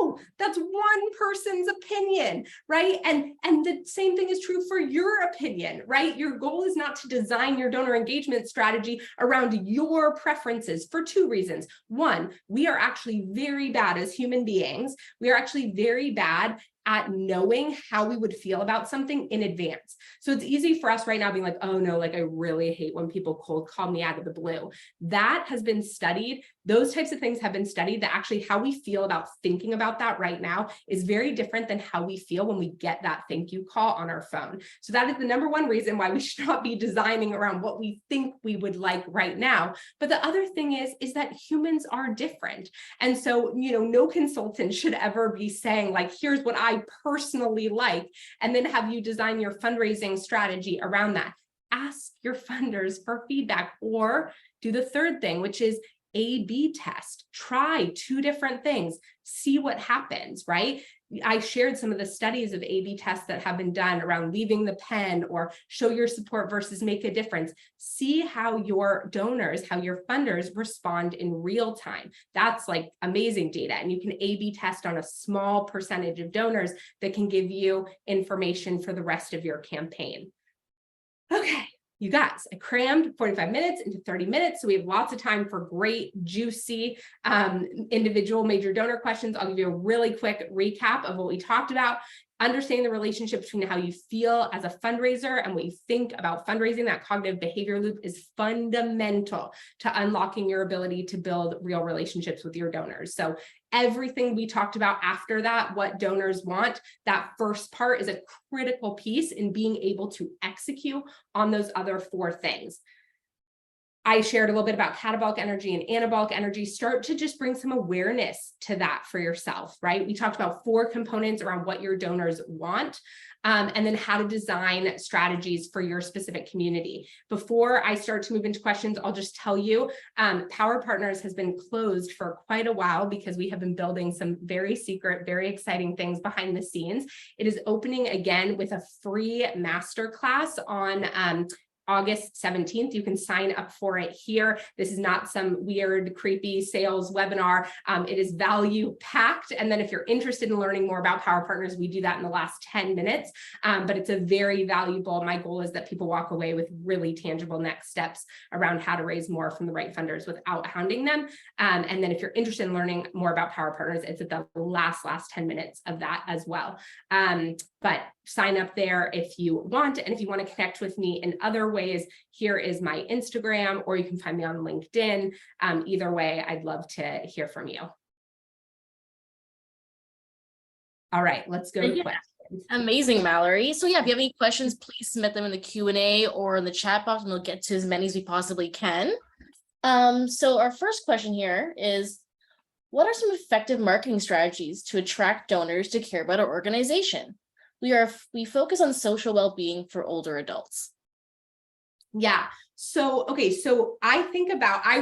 no, that's one person's opinion, right? And the same thing is true for your opinion, right? Your goal is not to design your donor engagement strategy around your preferences for 2 reasons. One, we are actually very bad as human beings. We are actually very bad at knowing how we would feel about something in advance. So it's easy for us right now being like, oh no, like I really hate when people cold call me out of the blue. That has been studied. Those types of things have been studied, that actually how we feel about thinking about that right now is very different than how we feel when we get that thank you call on our phone. So that is the number one reason why we should not be designing around what we think we would like right now. But the other thing is that humans are different. And so, no consultant should ever be saying like, here's what I personally like, and then have you design your fundraising strategy around that. Ask your funders for feedback, or do the third thing, which is A/B test. Try two different things, see what happens, right? I shared some of the studies of A/B tests that have been done around leaving the pen or show your support versus make a difference. See how your donors, how your funders respond in real time. That's like amazing data. And you can A/B test on a small percentage of donors that can give you information for the rest of your campaign. Okay. You guys, I crammed 45 minutes into 30 minutes, so we have lots of time for great, juicy individual major donor questions. I'll give you a really quick recap of what we talked about. Understanding the relationship between how you feel as a fundraiser and what you think about fundraising. That cognitive behavior loop is fundamental to unlocking your ability to build real relationships with your donors. So everything we talked about after that, what donors want, that first part is a critical piece in being able to execute on those other four things. I shared a little bit about catabolic energy and anabolic energy. Start to just bring some awareness to that for yourself, right? We talked about 4 components around what your donors want, and then how to design strategies for your specific community. Before I start to move into questions, I'll just tell you, Power Partners has been closed for quite a while because we have been building some very secret, very exciting things behind the scenes. It is opening again with a free masterclass on August 17th. You can sign up for it here. This is not some weird, creepy sales webinar. It is value packed. And then if you're interested in learning more about Power Partners, we do that in the last 10 minutes. But it's a very valuable, my goal is that people walk away with really tangible next steps around how to raise more from the right funders without hounding them. And then if you're interested in learning more about Power Partners, it's at the last 10 minutes of that as well. But sign up there if you want. And if you want to connect with me in other ways, here is my Instagram, or you can find me on LinkedIn. Either way, I'd love to hear from you. All right, let's go to questions. Amazing, Mallory. So yeah, if you have any questions, please submit them in the Q&A or in the chat box, and we'll get to as many as we possibly can. So our first question here is, what are some effective marketing strategies to attract donors to care about our organization? We focus on social well-being for older adults. Yeah. So, okay. So I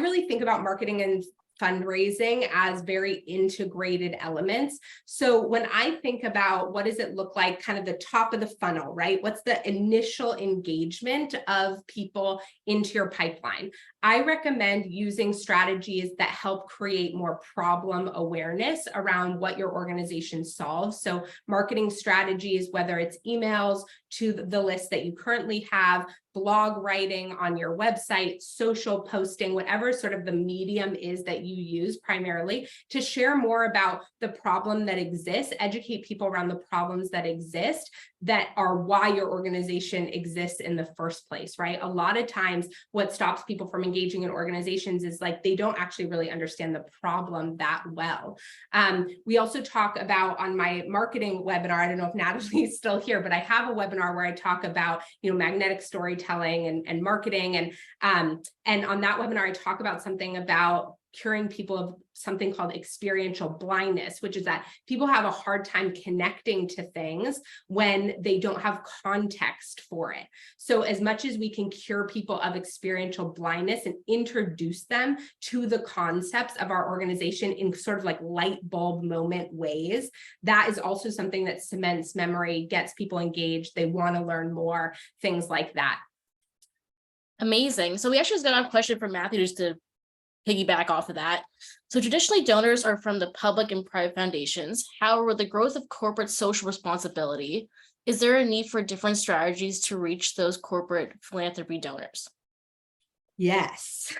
really think about marketing and fundraising as very integrated elements. So when I think about what does it look like, kind of the top of the funnel, right? What's the initial engagement of people into your pipeline? I recommend using strategies that help create more problem awareness around what your organization solves. So marketing strategies, whether it's emails to the list that you currently have, blog writing on your website, social posting, whatever sort of the medium is that you use primarily, to share more about the problem that exists, educate people around the problems that exist, that are why your organization exists in the first place, right? A lot of times what stops people from engaging in organizations is like they don't actually really understand the problem that well. We also talk about on my marketing webinar, I don't know if Natalie's still here, but I have a webinar where I talk about, magnetic storytelling and marketing. And on that webinar, I talk about something about curing people of something called experiential blindness, which is that people have a hard time connecting to things when they don't have context for it. So as much as we can cure people of experiential blindness and introduce them to the concepts of our organization in sort of like light bulb moment ways, that is also something that cements memory, gets people engaged, they want to learn more, things like that. Amazing. So we actually just got a question from Matthew just to piggyback off of that. So traditionally donors are from the public and private foundations. However, with the growth of corporate social responsibility, is there a need for different strategies to reach those corporate philanthropy donors? Yes.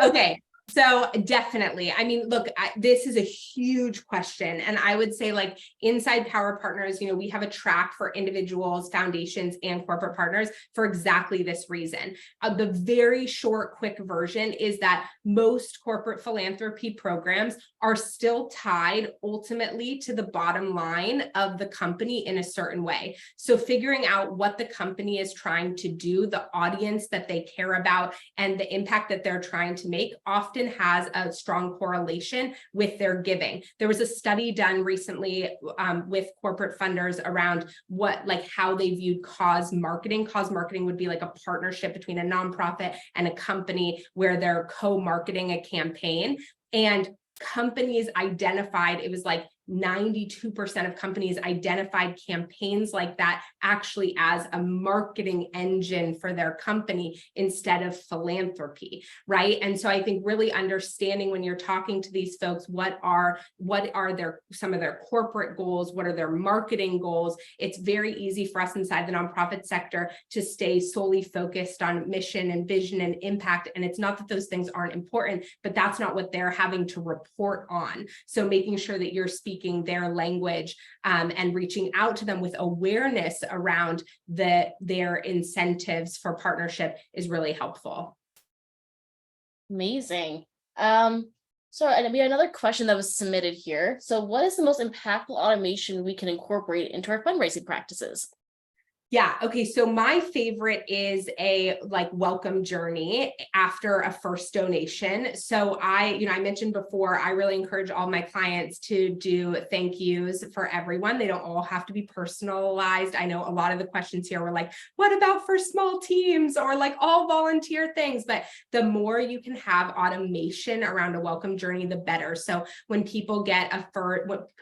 Okay. So definitely, I mean, look, this is a huge question. And I would say like inside Power Partners, you know, we have a track for individuals, foundations, and corporate partners for exactly this reason. The very short, quick version is that most corporate philanthropy programs are still tied ultimately to the bottom line of the company in a certain way. So figuring out what the company is trying to do, the audience that they care about, and the impact that they're trying to make often has a strong correlation with their giving. There was a study done recently with corporate funders around how they viewed cause marketing. Cause marketing would be like a partnership between a nonprofit and a company where they're co-marketing a campaign. And companies identified, it was like 92% of companies identified campaigns like that actually as a marketing engine for their company instead of philanthropy, right? And so I think really understanding when you're talking to these folks, what are some of their corporate goals, what are their marketing goals? It's very easy for us inside the nonprofit sector to stay solely focused on mission and vision and impact. And it's not that those things aren't important, but that's not what they're having to report on. So making sure that you're speaking their language and reaching out to them with awareness around their incentives for partnership is really helpful. Amazing. So and we have another question that was submitted here. So what is the most impactful automation we can incorporate into our fundraising practices? Yeah. Okay. So my favorite is a welcome journey after a first donation. So I mentioned before, I really encourage all my clients to do thank yous for everyone. They don't all have to be personalized. I know a lot of the questions here were like, what about for small teams or like all volunteer things? But the more you can have automation around a welcome journey, the better. So when people get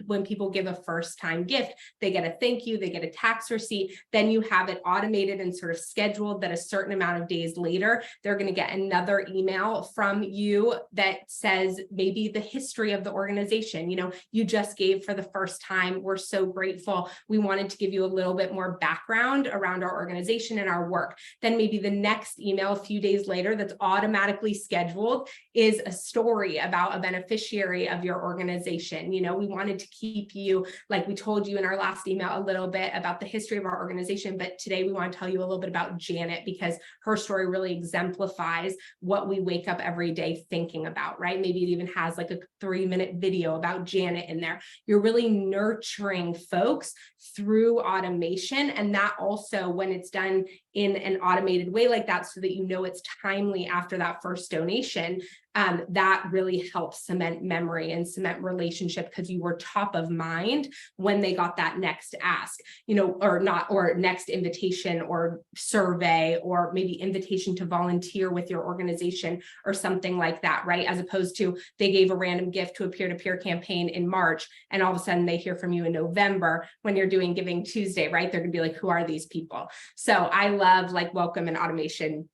when people give a first time gift, they get a thank you, they get a tax receipt, then you have it automated and sort of scheduled that a certain amount of days later, they're going to get another email from you that says maybe the history of the organization. You know, you just gave for the first time. We're so grateful. We wanted to give you a little bit more background around our organization and our work. Then maybe the next email a few days later that's automatically scheduled is a story about a beneficiary of your organization. You know, we wanted to keep you, like we told you in our last email, a little bit about the history of our organization. But today we want to tell you a little bit about Janet because her story really exemplifies what we wake up every day thinking about, right? Maybe it even has like a 3-minute video about Janet in there. You're really nurturing folks through automation. And that also, when it's done in an automated way like that, so that you know it's timely after that first donation, that really helps cement memory and cement relationship because you were top of mind when they got that next ask, you know, or next invitation or survey, or maybe invitation to volunteer with your organization or something like that, right? As opposed to they gave a random gift to a peer-to-peer campaign in March and all of a sudden they hear from you in November when you're doing Giving Tuesday, right? They're gonna be like, who are these people? So I love like welcome and automation,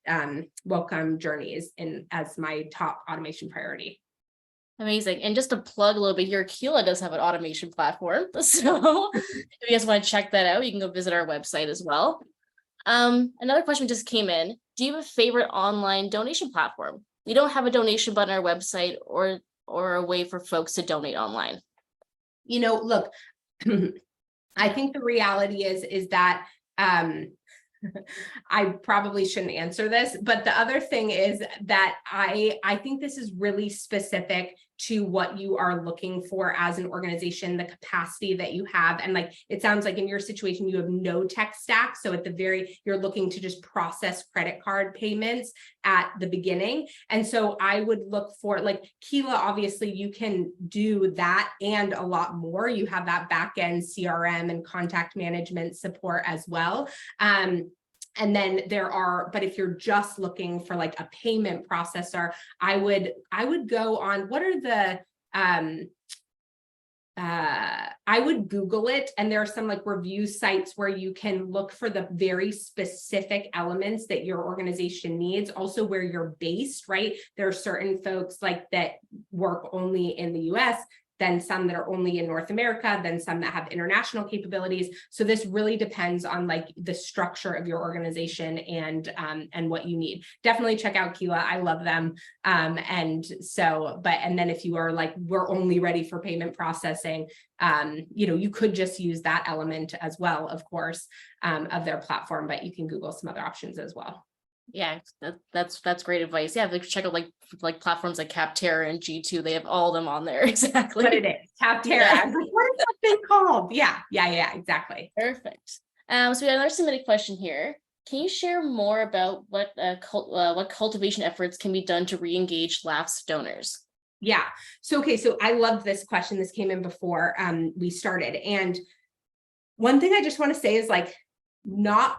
welcome journeys as my top automation priority. Amazing. And just to plug a little bit here, Keela does have an automation platform. So if you guys want to check that out, you can go visit our website as well. Another question just came in. Do you have a favorite online donation platform? We don't have a donation button on our website or a way for folks to donate online. You know, look, I think the reality is that I probably shouldn't answer this, but the other thing is that I think this is really specific to what you are looking for as an organization, the capacity that you have. And like, it sounds like in your situation, you have no tech stack. So you're looking to just process credit card payments at the beginning. And so I would look for like Keela, obviously you can do that and a lot more. You have that backend CRM and contact management support as well. And then but if you're just looking for like a payment processor, I would go on, what are the, I would Google it. And there are some like review sites where you can look for the very specific elements that your organization needs, also where you're based, right? There are certain folks like that work only in the US. then some that are only in North America, then some that have international capabilities. So this really depends on like the structure of your organization and what you need. Definitely check out Keela. I love them. And then if you are like, we're only ready for payment processing, you could just use that element as well, of course, of their platform, but you can Google some other options as well. Yeah, that's great advice. Yeah, check out like platforms like Capterra and G2. They have all of them on there. Exactly. What it is, Capterra. Yeah. I was like, what is that thing called? Yeah, exactly. Perfect. So we have another submitted question here. Can you share more about what cultivation efforts can be done to re-engage lapsed donors? Yeah. So I love this question. This came in before we started. And one thing I just want to say is like, not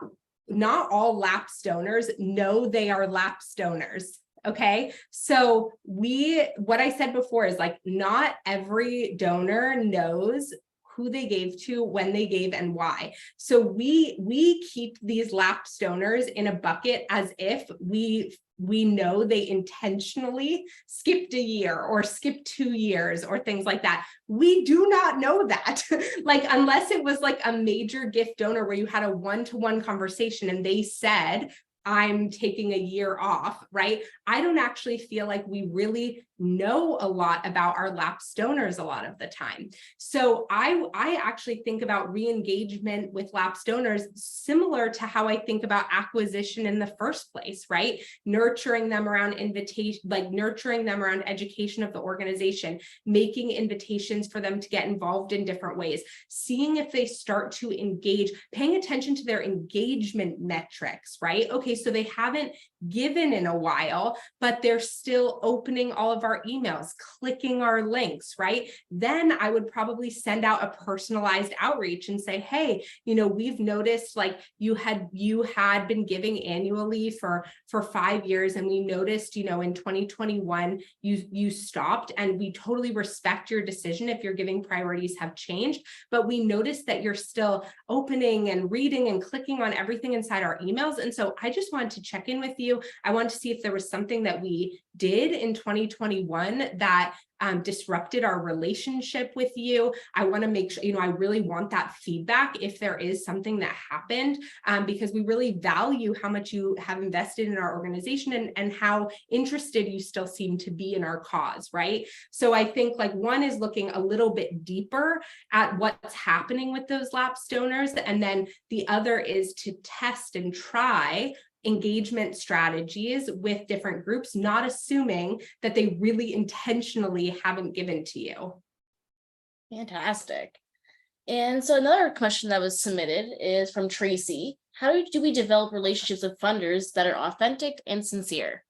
all lapsed donors know they are lapsed donors. Okay. So what I said before is like, not every donor knows who they gave to, when they gave, and why. So we keep these lapsed donors in a bucket as if we know they intentionally skipped a year or skipped 2 years or things like that. We do not know that. Like, unless it was like a major gift donor where you had a one-to-one conversation and they said, I'm taking a year off, right? I don't actually feel like we really know a lot about our lapsed donors a lot of the time. So I actually think about re-engagement with lapsed donors similar to how I think about acquisition in the first place, right? Nurturing them around invitation, like nurturing them around education of the organization, making invitations for them to get involved in different ways, seeing if they start to engage, paying attention to their engagement metrics, right? Okay, so they haven't given in a while, but they're still opening all of our emails, clicking our links, right? Then I would probably send out a personalized outreach and say, hey, we've noticed like you had been giving annually for 5 years, and we noticed, in 2021 you stopped, and we totally respect your decision if your giving priorities have changed, but we noticed that you're still opening and reading and clicking on everything inside our emails. And so I just wanted to check in with you. I wanted to see if there was something that we did in 2021 that disrupted our relationship with you. I want to make sure, I really want that feedback if there is something that happened, because we really value how much you have invested in our organization and how interested you still seem to be in our cause, right? So I think like one is looking a little bit deeper at what's happening with those lapsed donors. And then the other is to test and try engagement strategies with different groups, not assuming that they really intentionally haven't given to you. Fantastic. And so another question that was submitted is from Tracy. How do we develop relationships with funders that are authentic and sincere?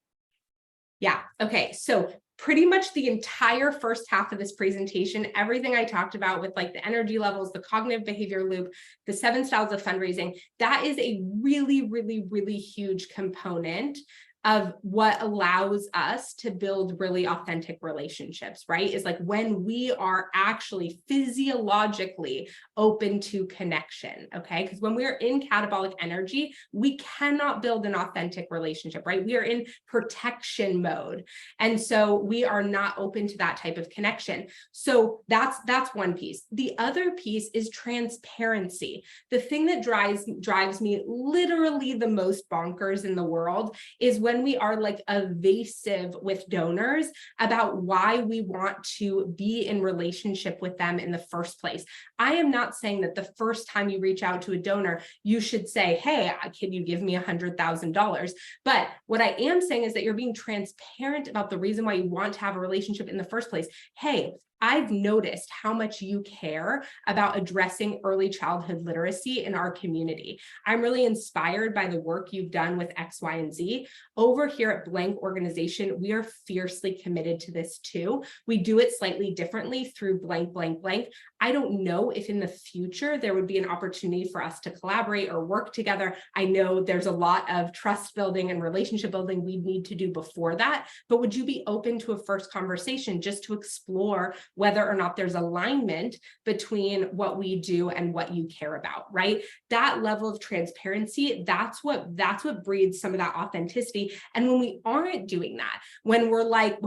Yeah. Okay. So pretty much the entire first half of this presentation, everything I talked about with like the energy levels, the cognitive behavior loop, the 7 styles of fundraising, that is a really, really, really huge component of what allows us to build really authentic relationships, right? Is like when we are actually physiologically open to connection, okay? Because when we're in catabolic energy, we cannot build an authentic relationship, right? We are in protection mode. And so we are not open to that type of connection. So that's one piece. The other piece is transparency. The thing that drives me literally the most bonkers in the world is when we are like evasive with donors about why we want to be in relationship with them in the first place. I am not saying that the first time you reach out to a donor, you should say, hey, can you give me $100,000? But what I am saying is that you're being transparent about the reason why you want to have a relationship in the first place. Hey, I've noticed how much you care about addressing early childhood literacy in our community. I'm really inspired by the work you've done with X, Y, and Z. Over here at Blank Organization, we are fiercely committed to this too. We do it slightly differently through blank, blank, blank. I don't know if in the future there would be an opportunity for us to collaborate or work together. I know there's a lot of trust building and relationship building we need to do before that, but would you be open to a first conversation just to explore whether or not there's alignment between what we do and what you care about, right? That level of transparency, that's what breeds some of that authenticity. And when we aren't doing that, when we're like,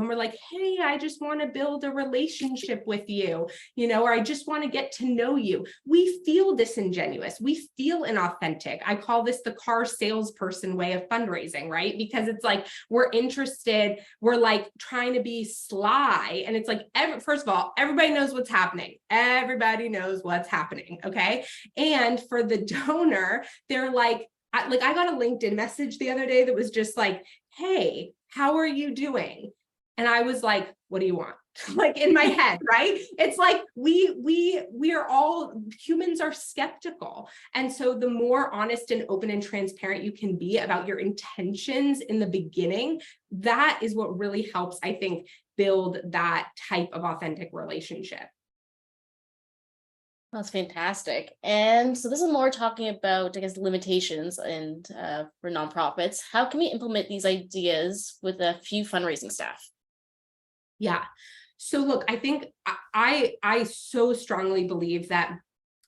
hey, I just want to build a relationship with you, or I just want to get to know you, we feel disingenuous, we feel inauthentic. I call this the car salesperson way of fundraising, right? Because it's like, we're interested, we're like trying to be sly. And it's like, first of all, everybody knows what's happening. Everybody knows what's happening. Okay. And for the donor, they're like, I got a LinkedIn message the other day that was just like, hey, how are you doing? And I was like, what do you want? Like in my head, right? It's like we are all, humans are skeptical. And so the more honest and open and transparent you can be about your intentions in the beginning, that is what really helps, I think, build that type of authentic relationship. That's fantastic. And so this is more talking about, I guess, limitations and for nonprofits. How can we implement these ideas with a few fundraising staff? Yeah. So look, I think I so strongly believe that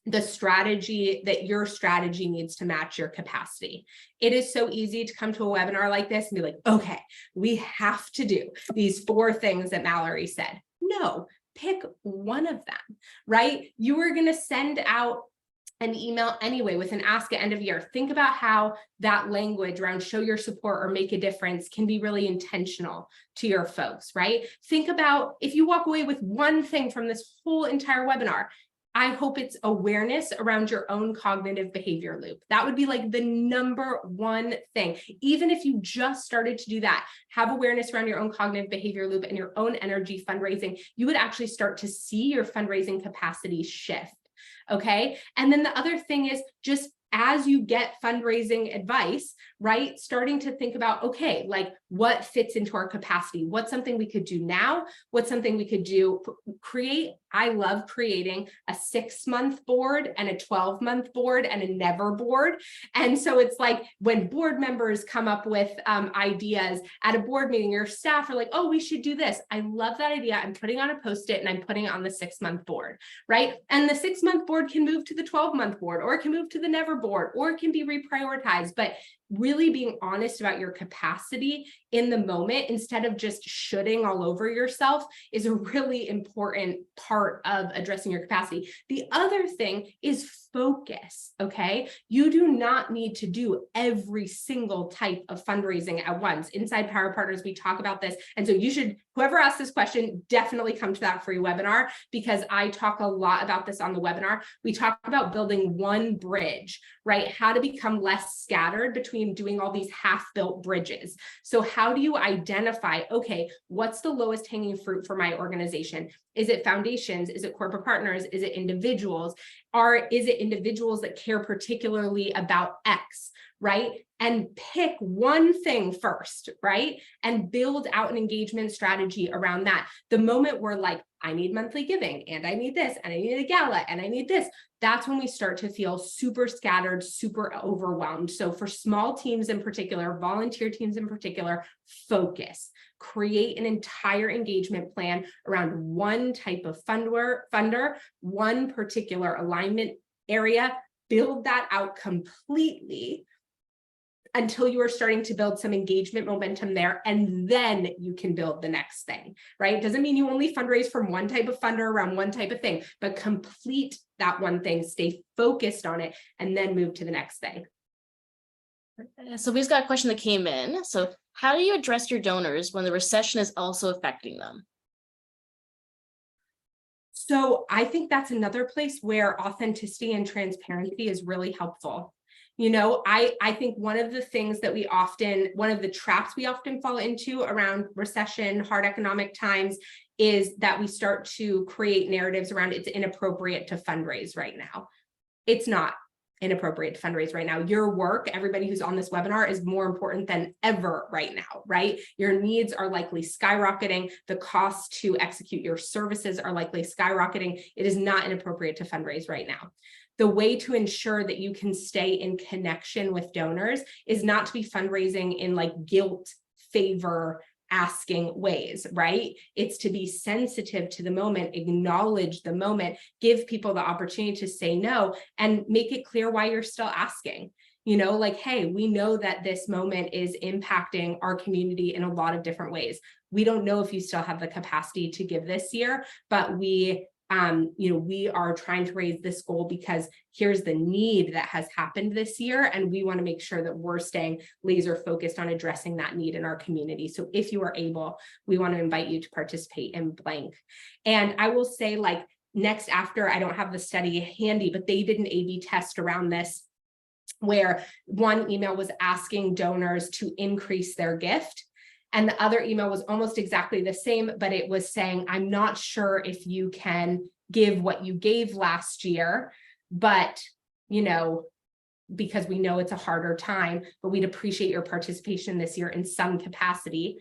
your strategy needs to match your capacity. It is so easy to come to a webinar like this and be like, okay, we have to do these 4 things that Mallory said. No, pick one of them, right? You are going to send out an email anyway with an ask at end of year. Think about how that language around show your support or make a difference can be really intentional to your folks, right? Think about if you walk away with one thing from this whole entire webinar, I hope it's awareness around your own cognitive behavior loop. That would be like the number one thing. Even if you just started to do that, have awareness around your own cognitive behavior loop and your own energy fundraising, you would actually start to see your fundraising capacity shift. Okay. And then the other thing is just as you get fundraising advice, right? Starting to think about, okay, like what fits into our capacity? What's something we could do now? What's something we could do? I love creating a 6-month board and a 12-month board and a never board. And so it's like when board members come up with ideas at a board meeting, your staff are like, oh, we should do this. I love that idea. I'm putting on a Post-it and I'm putting it on the 6-month board, right? And the 6-month board can move to the 12-month board, or it can move to the never board, or it can be reprioritized. But really being honest about your capacity in the moment instead of just shooting all over yourself is a really important part of addressing your capacity. The other thing is focus, okay? You do not need to do every single type of fundraising at once. Inside Power Partners, we talk about this. And so you should, whoever asked this question, definitely come to that free webinar because I talk a lot about this on the webinar. We talk about building one bridge, right? How to become less scattered between doing all these half-built bridges. So how do you identify, okay, what's the lowest hanging fruit for my organization? Is it foundations? Is it corporate partners? Is it individuals? Is it individuals that care particularly about X, right? And pick one thing first, right? And build out an engagement strategy around that. The moment we're like, I need monthly giving, and I need this, and I need a gala, and I need this, that's when we start to feel super scattered, super overwhelmed. So for small teams in particular, volunteer teams in particular, focus. Create an entire engagement plan around one type of funder, one particular alignment area, build that out completely until you are starting to build some engagement momentum there, and then you can build the next thing, right? It doesn't mean you only fundraise from one type of funder around one type of thing, but complete that one thing, stay focused on it, and then move to the next thing. So we just got a question that came in. So how do you address your donors when the recession is also affecting them? So I think that's another place where authenticity and transparency is really helpful. You know, I think one of the things that one of the traps we often fall into around recession, hard economic times, is that we start to create narratives around it's inappropriate to fundraise right now. It's not inappropriate to fundraise right now. Your work, everybody who's on this webinar, is more important than ever right now, right? Your needs are likely skyrocketing. The cost to execute your services are likely skyrocketing. It is not inappropriate to fundraise right now. The way to ensure that you can stay in connection with donors is not to be fundraising in like guilt, favor, asking ways, right? It's to be sensitive to the moment, acknowledge the moment, give people the opportunity to say no, and make it clear why you're still asking. Like, hey, we know that this moment is impacting our community in a lot of different ways. We don't know if you still have the capacity to give this year, but we are trying to raise this goal because here's the need that has happened this year. And we want to make sure that we're staying laser focused on addressing that need in our community. So if you are able, we want to invite you to participate in blank. And I will say, like, next after, I don't have the study handy, but they did an A/B test around this, where one email was asking donors to increase their gift. And the other email was almost exactly the same, but it was saying, I'm not sure if you can give what you gave last year, but, because we know it's a harder time, but we'd appreciate your participation this year in some capacity.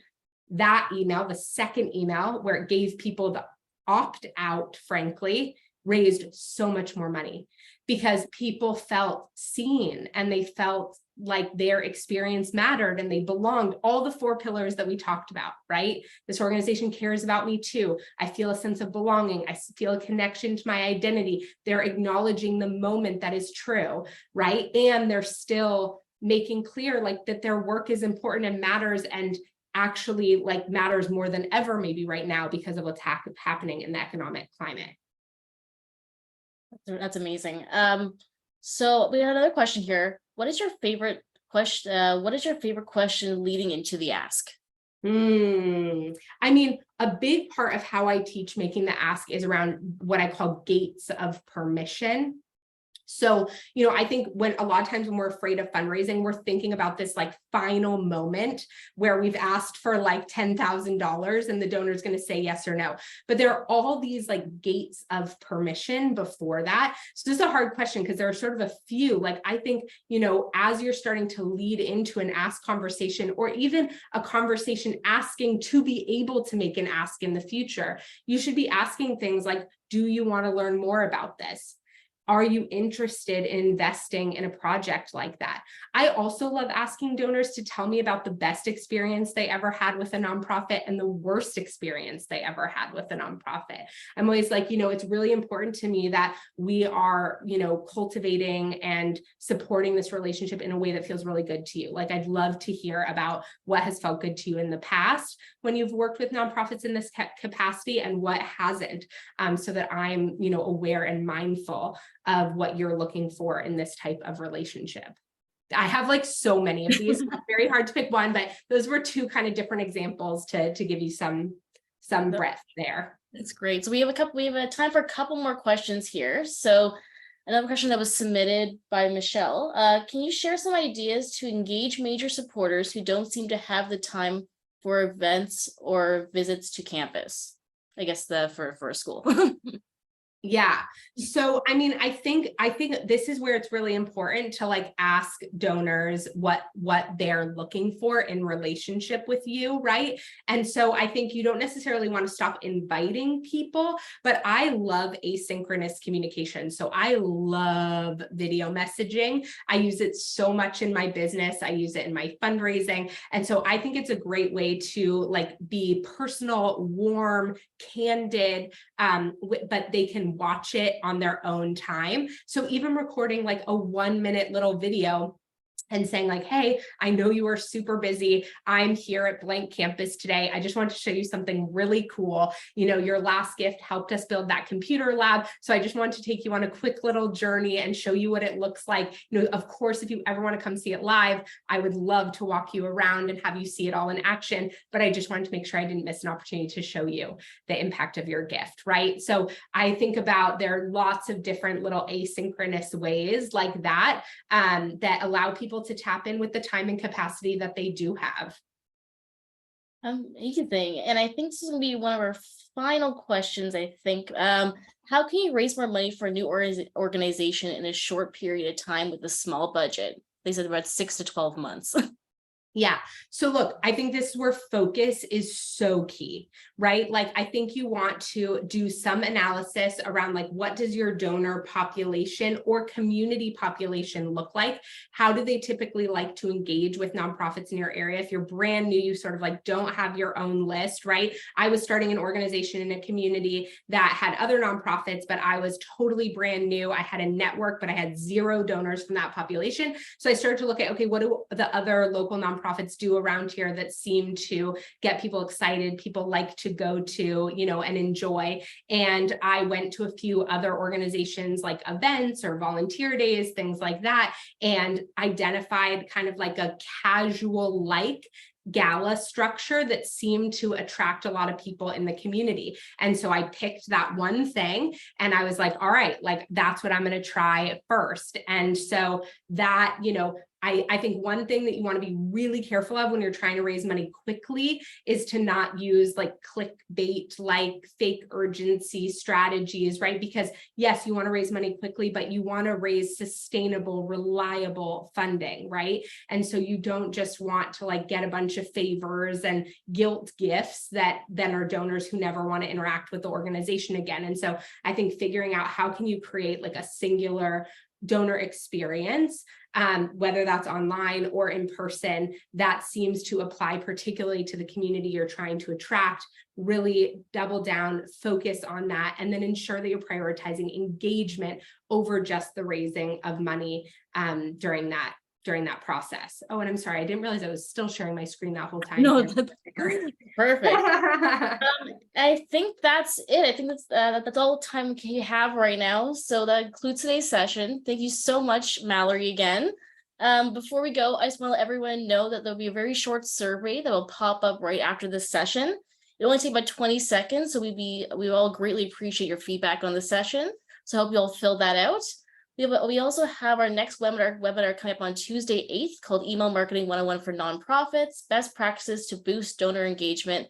That email, the second email, where it gave people the opt out, frankly, raised so much more money because people felt seen and they felt like their experience mattered and they belonged. All the 4 pillars that we talked about, right? This organization cares about me too. I feel a sense of belonging. I feel a connection to my identity. They're acknowledging the moment that is true, right? And they're still making clear like that their work is important and matters, and actually like matters more than ever maybe right now because of what's happening in the economic climate. That's amazing. So we have another question here. What is your favorite question? What is your favorite question leading into the ask? I mean, a big part of how I teach making the ask is around what I call gates of permission. So, I think when a lot of times when we're afraid of fundraising, we're thinking about this like final moment where we've asked for like $10,000 and the donor is going to say yes or no. But there are all these like gates of permission before that. So this is a hard question because there are sort of a few. Like, I think, as you're starting to lead into an ask conversation, or even a conversation asking to be able to make an ask in the future, you should be asking things like, do you want to learn more about this? Are you interested in investing in a project like that? I also love asking donors to tell me about the best experience they ever had with a nonprofit and the worst experience they ever had with a nonprofit. I'm always like, it's really important to me that we are, cultivating and supporting this relationship in a way that feels really good to you. Like, I'd love to hear about what has felt good to you in the past when you've worked with nonprofits in this capacity and what hasn't, so that I'm, aware and mindful of what you're looking for in this type of relationship. I have like so many of these. It's very hard to pick one, but those were 2 kind of different examples to give you some breadth there. That's great. So we have time for a couple more questions here. So another question that was submitted by Michelle. Can you share some ideas to engage major supporters who don't seem to have the time for events or visits to campus? I guess for a school. Yeah. So, I mean, I think this is where it's really important to like ask donors what they're looking for in relationship with you, right? And so I think you don't necessarily want to stop inviting people, but I love asynchronous communication. So I love video messaging. I use it so much in my business. I use it in my fundraising. And so I think it's a great way to like be personal, warm, candid, but they can watch it on their own time. So even recording like a 1-minute little video and saying like, hey, I know you are super busy. I'm here at blank campus today. I just wanted to show you something really cool. Your last gift helped us build that computer lab. So I just wanted to take you on a quick little journey and show you what it looks like. Of course, if you ever want to come see it live, I would love to walk you around and have you see it all in action. But I just wanted to make sure I didn't miss an opportunity to show you the impact of your gift, right? So I think about there are lots of different little asynchronous ways like that, that allow people to tap in with the time and capacity that they do have. You can think, and I think this is gonna be one of our final questions. I think, how can you raise more money for a new organization in a short period of time with a small budget? They said about 6 to 12 months. Yeah. So look, I think this is where focus is so key, right? Like, I think you want to do some analysis around like, what does your donor population or community population look like? How do they typically like to engage with nonprofits in your area? If you're brand new, you sort of like don't have your own list, right? I was starting an organization in a community that had other nonprofits, but I was totally brand new. I had a network, but I had 0 donors from that population. So I started to look at, okay, what do the other local nonprofits do around here that seem to get people excited, people like to go to, you know, and enjoy. And I went to a few other organizations like events or volunteer days, things like that, and identified kind of like a casual like gala structure that seemed to attract a lot of people in the community. And so I picked that one thing and I was like, all right, like that's what I'm going to try first. And so that, you know, I think one thing that you want to be really careful of when you're trying to raise money quickly is to not use like clickbait, like fake urgency strategies, right? Because yes, you want to raise money quickly, but you want to raise sustainable, reliable funding, right? And so you don't just want to like get a bunch of favors and guilt gifts that then are donors who never want to interact with the organization again. And so I think figuring out how can you create like a singular donor experience, whether that's online or in person, that seems to apply particularly to the community you're trying to attract. Really double down, focus on that, and then ensure that you're prioritizing engagement over just the raising of money during that process. Oh, and I'm sorry, I didn't realize I was still sharing my screen that whole time. No, perfect. I think that's it. I think that's all the time we have right now. So that concludes today's session. Thank you so much, Mallory, again. Before we go, I just want to let everyone know that there'll be a very short survey that will pop up right after this session. It only take about 20 seconds, so we all greatly appreciate your feedback on the session. So I hope you all fill that out. We also have our next webinar coming up on Tuesday 8th called Email Marketing 101 for Nonprofits, Best Practices to Boost Donor Engagement.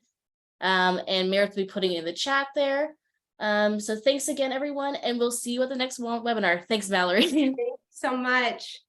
And Meredith will be putting it in the chat there. So thanks again, everyone, and we'll see you at the next webinar. Thanks, Mallory. Thanks so much.